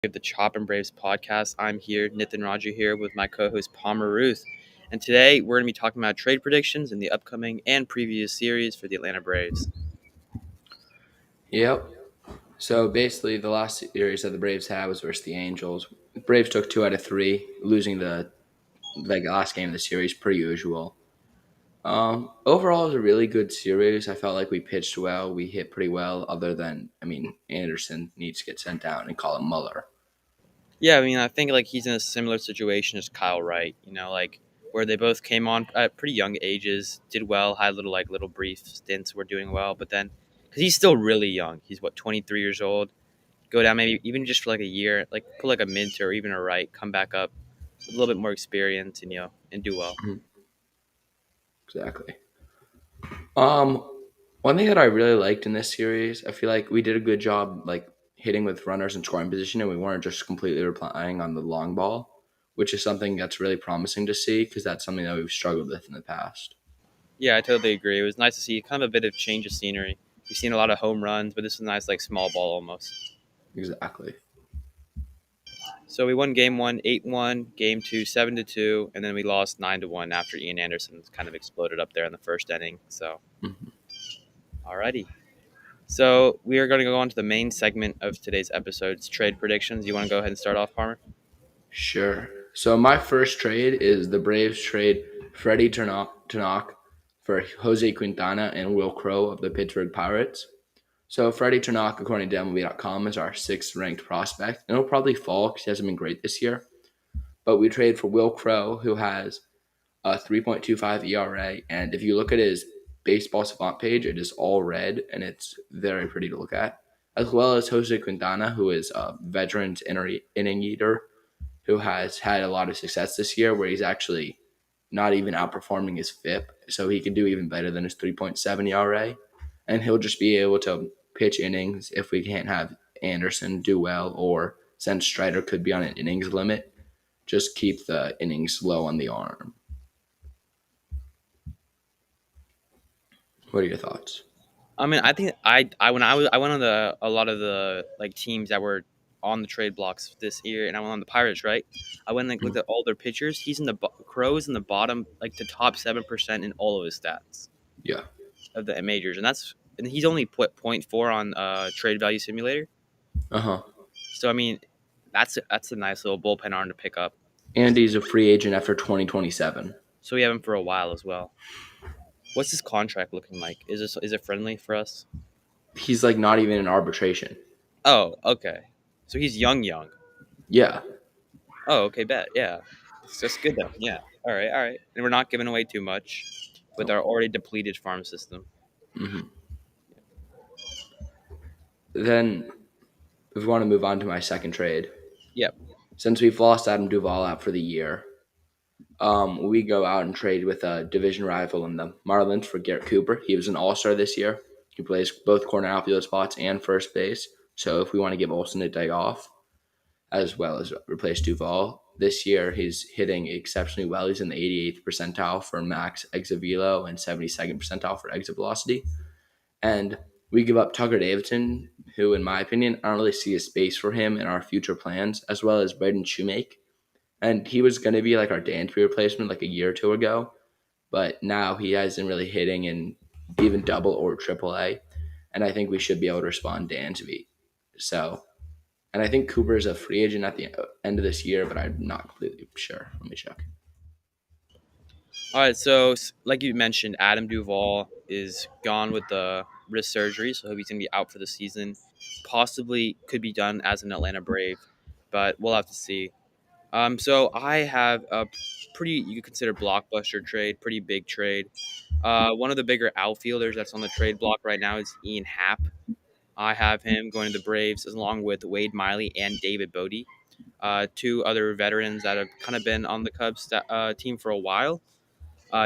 Of the Chop and Braves podcast. I'm here, Nitin Raju here with my co-host Palmer Ruth. And today we're going to be talking about trade predictions in the upcoming and previous series for the Atlanta Braves. Yep. So basically, the last series that the Braves had was versus the Angels. The Braves took 2 out of 3, losing the last game of the series per usual. Overall, it was a really good series. I felt like we pitched well, we hit pretty well. Other than, Anderson needs to get sent down and call him Muller. Yeah, I think he's in a similar situation as Kyle Wright, where they both came on at pretty young ages, did well, had little brief stints were doing well, but then cuz he's still really young. He's 23 years old. Go down maybe even just for a year, put a mint or even a right, come back up with a little bit more experience and and do well. Mhm. Exactly. Um, One thing that I really liked in this series, I feel like we did a good job hitting with runners in scoring position, and we weren't just completely relying on the long ball, which is something that's really promising to see because that's something that we've struggled with in the past. Yeah, I totally agree. It was nice to see kind of a bit of change of scenery. We've seen a lot of home runs, but this is a nice, small ball almost. Exactly. So we won game one, 8-1, game two, 7-2, and then we lost 9-1 after Ian Anderson kind of exploded up there in the first inning. So, Mhm. alrighty. So we are going to go on to the main segment of today's episode's trade predictions. You want to go ahead and start off, Palmer? Sure. So my first trade is the Braves trade Freddie Tannock for Jose Quintana and Will Crow of the Pittsburgh Pirates. So Freddie Tannock, according to MLB.com, is our sixth-ranked prospect, and he'll probably fall because he hasn't been great this year. But we trade for Will Crow, who has a 3.25 ERA, and if you look at his baseball savant page, it is all red, and it's very pretty to look at. As well as Jose Quintana, who is a veteran's inning eater, who has had a lot of success this year, where he's actually not even outperforming his FIP, so he can do even better than his 3.7 ERA, and he'll just be able to pitch innings if we can't have Anderson do well, or since Strider could be on an innings limit, just keep the innings low on the arm. What are your thoughts? I think I went on a lot of the teams that were on the trade blocks this year, and I went on the Pirates. Right, I went looked at all their pitchers. He's in the Crows in the bottom, the top 7% in all of his stats Yeah. of the majors, and he's only put point 0.4 on Trade Value Simulator. Uh-huh. So that's a nice little bullpen arm to pick up. And he's a free agent after 2027. So we have him for a while as well. What's his contract looking like? Is it friendly for us? He's not even in arbitration. Oh, okay. So he's young. Yeah. Oh, okay, bet. Yeah. It's just good then. Yeah. All right, all right. And we're not giving away too much with our already depleted farm system. Mm-hmm. Then, if we want to move on to my second trade, Yep. since we've lost Adam Duvall out for the year, we go out and trade with a division rival in the Marlins for Garrett Cooper. He was an all-star this year. He plays both corner outfield spots and first base. So if we want to give Olsen a day off, as well as replace Duvall, this year he's hitting exceptionally well. He's in the 88th percentile for max exit velo and 72nd percentile for exit velocity. And we give up Tucker Davidson, who, in my opinion, I don't really see a space for him in our future plans, as well as Braden Shoemake. And he was going to be our Dansby replacement a year or two ago, but now he hasn't really hitting in even double or triple A. And I think we should be able to respond Dansby. So, and I think Cooper is a free agent at the end of this year, but I'm not completely sure. Let me check. All right. So, like you mentioned, Adam Duvall is gone with the wrist surgery, so he's going to be out for the season. Possibly could be done as an Atlanta Brave, but we'll have to see. So I have a pretty you could consider blockbuster trade, pretty big trade. One of the bigger outfielders that's on the trade block right now is Ian Happ. I have him going to the Braves along with Wade Miley and David Bodie, two other veterans that have kind of been on the Cubs team for a while.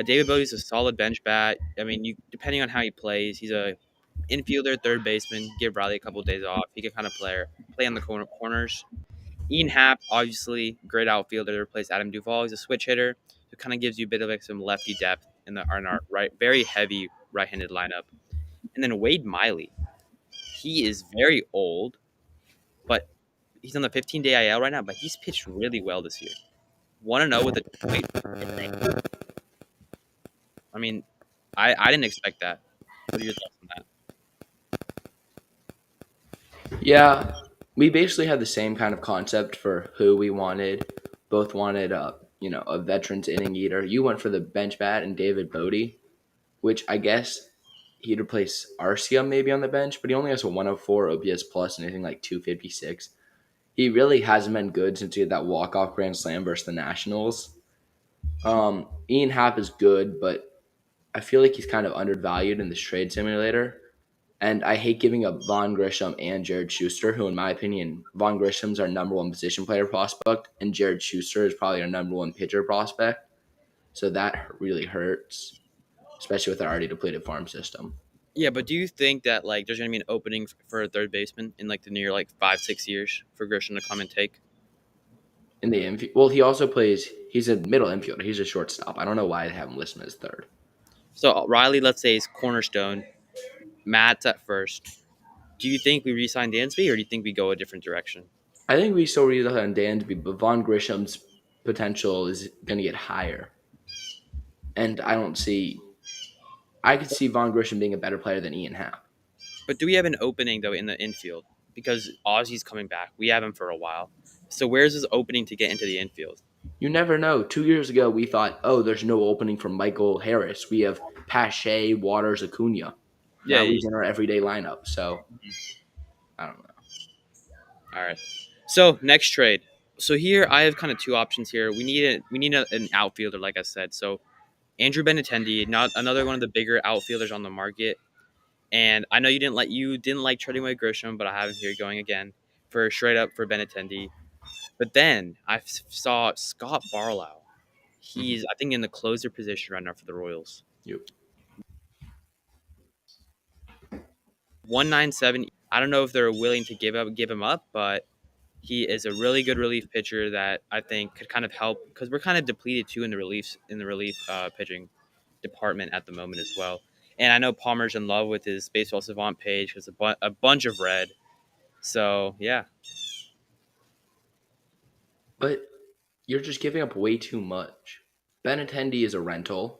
David Bodie's a solid bench bat. You depending on how he plays, he's a infielder, third baseman. Give Riley a couple of days off. He can kind of play on the corners. Ian Happ, obviously, great outfielder to replace Adam Duvall. He's a switch hitter, so it kind of gives you a bit of some lefty depth in our right, very heavy right-handed lineup. And then Wade Miley, he is very old, but he's on the 15-day IL right now, but he's pitched really well this year. 1-0 with a 2.8. I mean, I didn't expect that. What are your thoughts on that? Yeah, we basically had the same kind of concept for who we wanted. Both wanted a veterans inning eater. You went for the bench bat and David Bodie, which I guess he'd replace Arcia maybe on the bench, but he only has a 104 OPS plus and anything like 256. He really hasn't been good since he had that walk-off grand slam versus the Nationals. Ian Happ is good, but I feel like he's kind of undervalued in this trade simulator. And I hate giving up Von Grisham and Jared Schuster, who, in my opinion, Von Grisham's our number one position player prospect, and Jared Schuster is probably our number one pitcher prospect. So that really hurts, especially with our already depleted farm system. Yeah, but do you think that like there's gonna be an opening for a third baseman in like the near like 5-6 years for Grisham to come and take? In the infield, well, he also plays. He's a middle infielder. He's a shortstop. I don't know why I have him listed as third. So Riley, let's say, is cornerstone. Matt's at first. Do you think we re-sign Dansby, or do you think we go a different direction? I think we still read on Dansby, but Von Grisham's potential is going to get higher, and I don't see. I could see Von Grisham being a better player than Ian Happ. But do we have an opening though in the infield? Because Ozzy's coming back. We have him for a while. So where's his opening to get into the infield? You never know. 2 years ago, we thought, oh, there's no opening for Michael Harris. We have Pache, Waters, Acuna. Yeah, Now yeah, he's in our everyday lineup. So yeah. I don't know. All right. So next trade. So here I have kind of two options here. We need an outfielder, like I said. So Andrew Benintendi, not another one of the bigger outfielders on the market. And I know you didn't like trading away Grisham, but I have him here going again for straight up for Benintendi. But then I saw Scott Barlow. Mm-hmm. He's I think in the closer position right now for the Royals. Yep. 197. I don't know if they're willing to give him up, but he is a really good relief pitcher that I think could kind of help because we're kind of depleted too in the relief pitching department at the moment as well. And I know Palmer's in love with his baseball savant page because a bunch of red. So yeah, But you're just giving up way too much. Benintendi is a rental.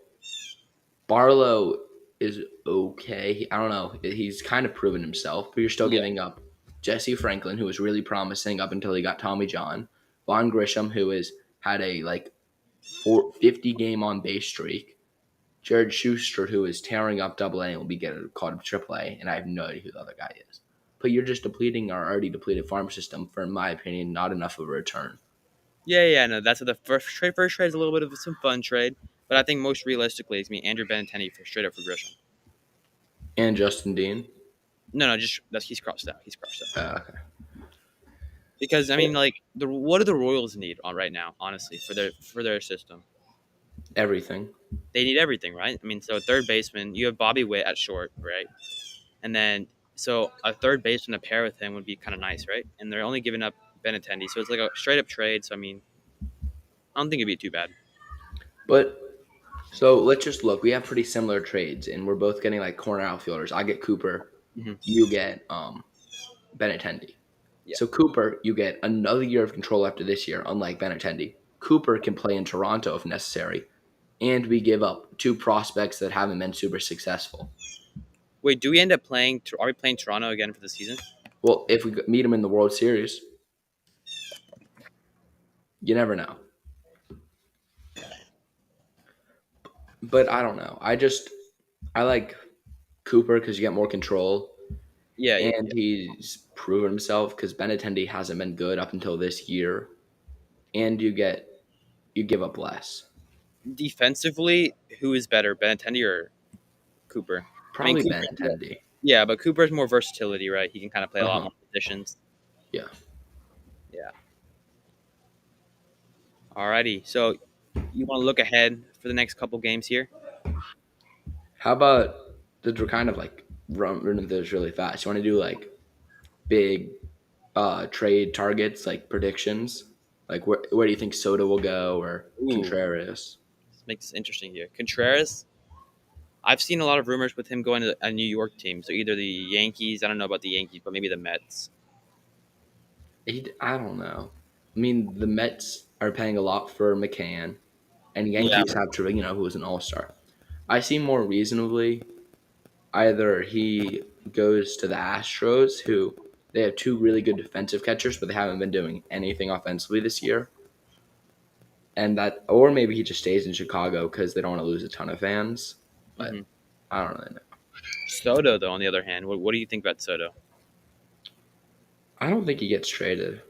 Barlow is okay. I don't know. He's kind of proven himself, but you're still yeah. giving up Jesse Franklin, who was really promising up until he got Tommy John. Von Grisham, who has had a 50 game on base streak. Jared Schuster, who is tearing up Double A and will be getting called up Triple A, and I have no idea who the other guy is. But you're just depleting our already depleted farm system for, in my opinion, not enough of a return. Yeah. No, that's the first trade. First trade is a little bit of some fun trade, but I think most realistically, it's me Andrew Benintendi for straight up for Grisham. And Justin Dean. No, just that's he's crossed out. He's crossed out Okay. because I mean, like what do the Royals need on right now? Honestly, for their system, Everything. they need everything, right? I mean, so third baseman, you have Bobby Witt at short, right? And then so a third baseman to pair with him would be kind of nice, right? And they're only giving up Benintendi, so it's like a straight up trade. So I mean, I don't think it'd be too bad. But so let's just look. We have pretty similar trades, and we're both getting like corner outfielders. I get Cooper. Hmm. You get Benintendi. Yeah. So Cooper, you get another year of control after this year, unlike Benintendi. Cooper can play in Toronto if necessary, and we give up two prospects that haven't been super successful. Wait, do we end up playing? Are we playing Toronto again for the season? Well, if we meet them in the World Series, you never know. But I don't know. I like Cooper because you get more control, Yeah. and he's proven himself because Benintendi hasn't been good up until this year, and you give up less. Defensively, who is better, Benintendi or Cooper? I mean, Probably Benintendi. yeah, but Cooper has more versatility, right? He can kind of play a Uh lot huh. more positions. Yeah. Yeah. Alrighty. So you want to look ahead for the next couple games here? How about we're kind of running those really fast? You want to do like big trade targets, like predictions? Like where do you think Soda will go or Ooh, Contreras? this makes this interesting here. Contreras, I've seen a lot of rumors with him going to a New York team. So either the Yankees, I don't know about the Yankees, but maybe the Mets. I don't know. I mean, the Mets are paying a lot for McCann, and Yeah. Yankees have Trevino, who was an All Star. I see more reasonably either he goes to the Astros, who they have two really good defensive catchers, but they haven't been doing anything offensively this year, and that, or maybe he just stays in Chicago because they don't want to lose a ton of fans. But Hmm. I don't really know. Soto, though, on the other hand, what do you think about Soto? I don't think he gets traded.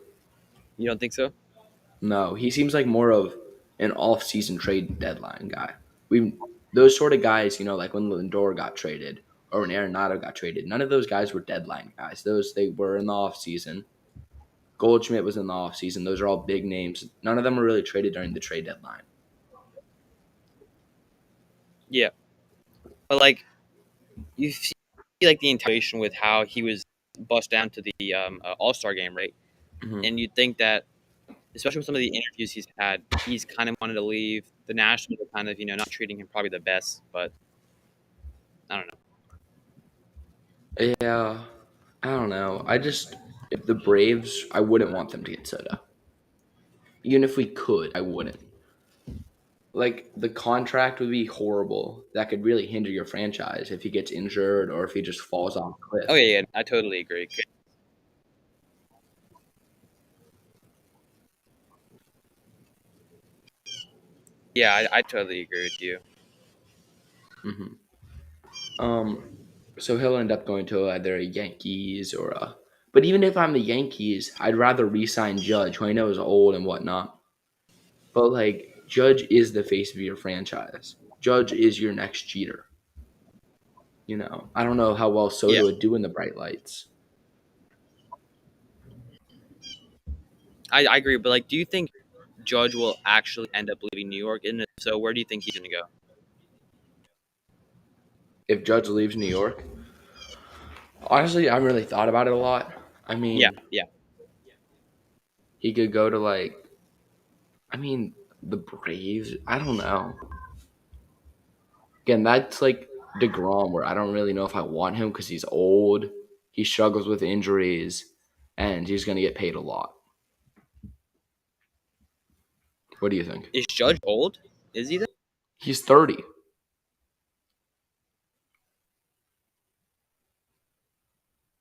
You don't think so? No, he seems like more of an off-season trade deadline guy. We those sort of guys, like when Lindor got traded or when Arenado got traded. None of those guys were deadline guys. Those they were in the off-season. Goldschmidt was in the off-season. Those are all big names. None of them were really traded during the trade deadline. Yeah, but like you see, like the integration with how he was bust down to the All Star game, right? Hmm. And you'd think that, especially with some of the interviews he's had, he's kind of wanted to leave. The Nationals are kind of not treating him probably the best, but I don't know. Yeah, I don't know. I just if the Braves, I wouldn't want them to get Soto. Even if we could, I wouldn't. Like the contract would be horrible. That could really hinder your franchise if he gets injured or if he just falls off a Oh cliff. yeah, yeah, I totally agree. Yeah, I totally agree with you. Hmm. Um, so he'll end up going to either a Yankees or a. But even if I'm the Yankees, I'd rather re-sign Judge, who I know is old and whatnot. But like Judge is the face of your franchise. Judge is your next cheater. I don't know how well Yeah, Soto would do in the bright lights. I agree. But like, do you think Judge will actually end up leaving New York? And if so, where do you think he's gonna go? If Judge leaves New York, honestly, I haven't really thought about it a lot. I Yeah, mean, yeah. he could go to the Braves. I don't know. Again, that's like DeGrom, where I don't really know if I want him because he's old. He struggles with injuries, and he's going to get paid a lot. What do you think? Is Judge old? Is he? He's 30.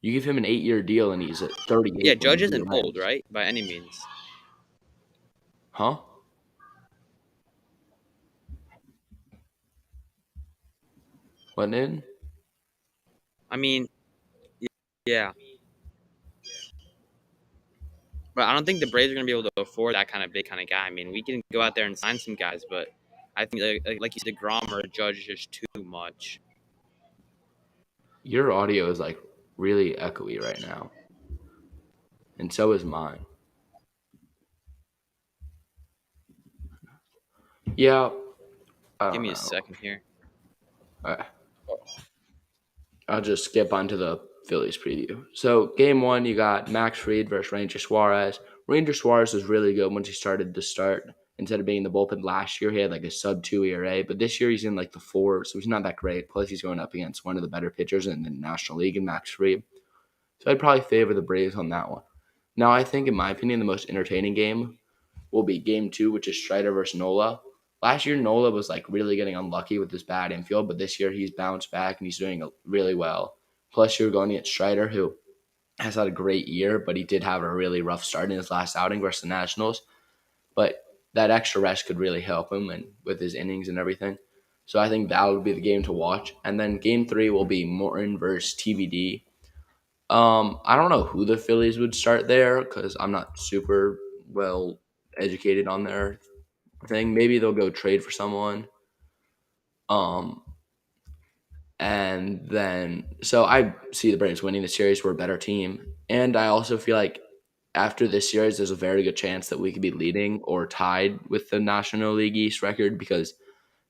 You give him an 8-year deal, and he's at Yeah, 38 when the Judge deal isn't old, ends. right? By any means. Huh? What in? I mean, yeah, but I don't think the Braves are gonna be able to afford that kind of big kind of guy. I mean, we can go out there and sign some guys, but I think like you said, Degrom or Judge is just too much. Your audio is like really echoey right now, and so is mine. Yeah, I Give don't me a know. second here. Uh, I'll just skip on to the Phillies preview. So, game one, you got Max Fried versus Ranger Suarez. Ranger Suarez was really good once he started to start. Instead of being in the bullpen last year, he had like a sub 2 ERA, but this year he's in like the four, so he's not that great. Plus, he's going up against one of the better pitchers in the National League in Max Fried. So, I'd probably favor the Braves on that one. Now, I think, in my opinion, the most entertaining game will be game two, which is Strider versus Nola. Last year, Nola was like really getting unlucky with his bad infield, but this year he's bounced back and he's doing really well. Plus, you're going against Strider, who has had a great year, but he did have a really rough start in his last outing versus the Nationals. But that extra rest could really help him and with his innings and everything. So I think that would be the game to watch. And then game three will be Morton versus TBD. I don't know who the Phillies would start there because I'm not super well educated on their thing. Maybe they'll go trade for someone. Um, and then so I see the Braves winning the series. We're a better team, and I also feel like after this series, there's a very good chance that we could be leading or tied with the National League East record because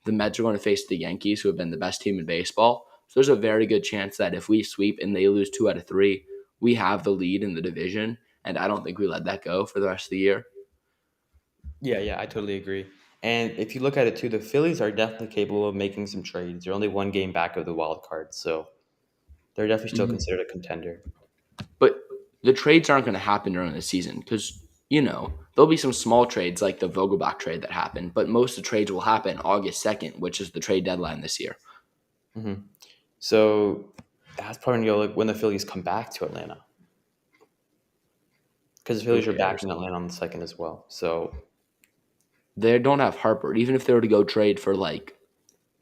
the Mets are going to face the Yankees, who have been the best team in baseball. So there's a very good chance that if we sweep and they lose 2 out of 3, we have the lead in the division, and I don't think we let that go for the rest of the year. Yeah, yeah, I totally agree. And if you look at it too, the Phillies are definitely capable of making some trades. They're only one game back of the wild card, so they're definitely still Mhm. considered a contender. But the trades aren't going to happen during the season because, there'll be some small trades like the Vogelbach trade that happened, but most of the trades will happen August 2nd, which is the trade deadline this year. Hmm. So that's probably gonna go like when the Phillies come back to Atlanta, because the Who Phillies are back cares? in Atlanta on the second as well. So They don't have Harper. Even if they were to go trade for like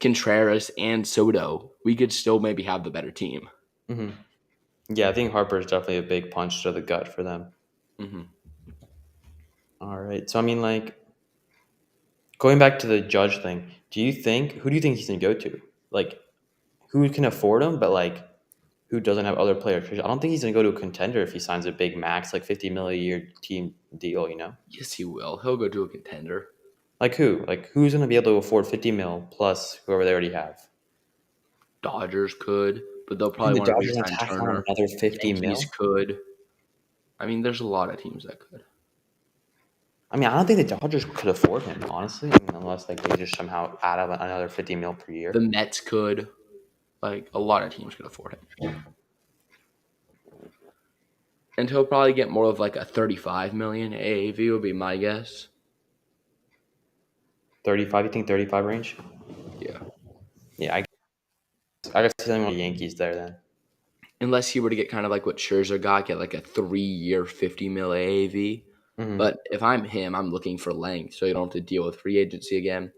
Contreras and Soto, we could still maybe have the better team. hmm, yeah, I think Harper is definitely a big punch to the gut for them. Hmm. All right. So I mean, like going back to the Judge thing, who do you think he's gonna go to? Like who can afford him, but like who doesn't have other players? 'Cause I don't think he's gonna go to a contender if he signs a big max, like 50 million a year team deal. Yes, he will. He'll go to a contender. Like who? Like who's gonna be able to afford 50 mil plus whoever they already have? Dodgers could, but they'll And probably the want to Dodgers gonna re-sign tack on Turner. another 50 mil. Yankees could. I mean, there's a lot of teams that could. I mean, I don't think the Dodgers could afford him, honestly. I mean, unless like they just somehow add up another 50 mil per The year. Mets could. Like a lot of teams could afford him. And he'll probably get more of like a 35 million AAV would be my guess. 35, you think 35 range? Yeah. Yeah, I guess he's only one of the Yankees there then. Unless he were to get kind of like what Scherzer got, get like a 3-year 50 mil AAV. Hmm. But if I'm him, I'm looking for length so you don't have to deal with free agency again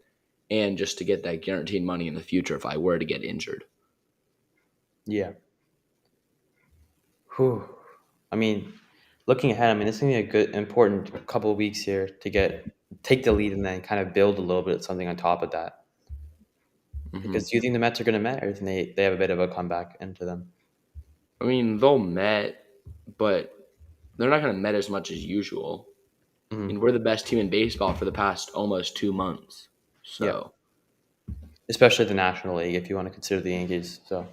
and just to get that guaranteed money in the future if I were to get injured. Yeah. Whew. I mean, looking ahead, I mean, this is gonna be a good, important couple of weeks here to take the lead and then kind of build a little bit of something on top of that. Hmm. Because do you think the Mets are gonna Met, or do you think they have a bit of a comeback into them? I mean, they'll Met, but they're not going to Met as much as usual. I Hmm. mean, we're the best team in baseball for the past almost 2 months. Yeah, So especially the National League, if you want to consider the Yankees. So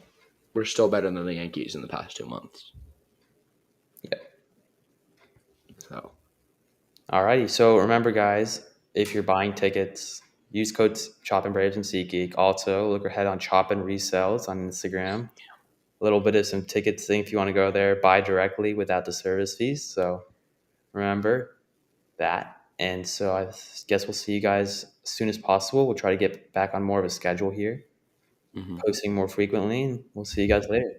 we're still better than the Yankees in the past 2 months. yeah. So, Alrighty. So remember, guys, if you're buying tickets, use codes Chop and Braves and SeatGeek. Also, look ahead on Chop and Resells on Instagram. A little bit of some tickets thing if you want to go there, buy directly without the service fees. So remember that. And so I guess we'll see you guys as soon as possible. We'll try to get back on more of a schedule here, mhm. posting more frequently, and we'll see you guys later.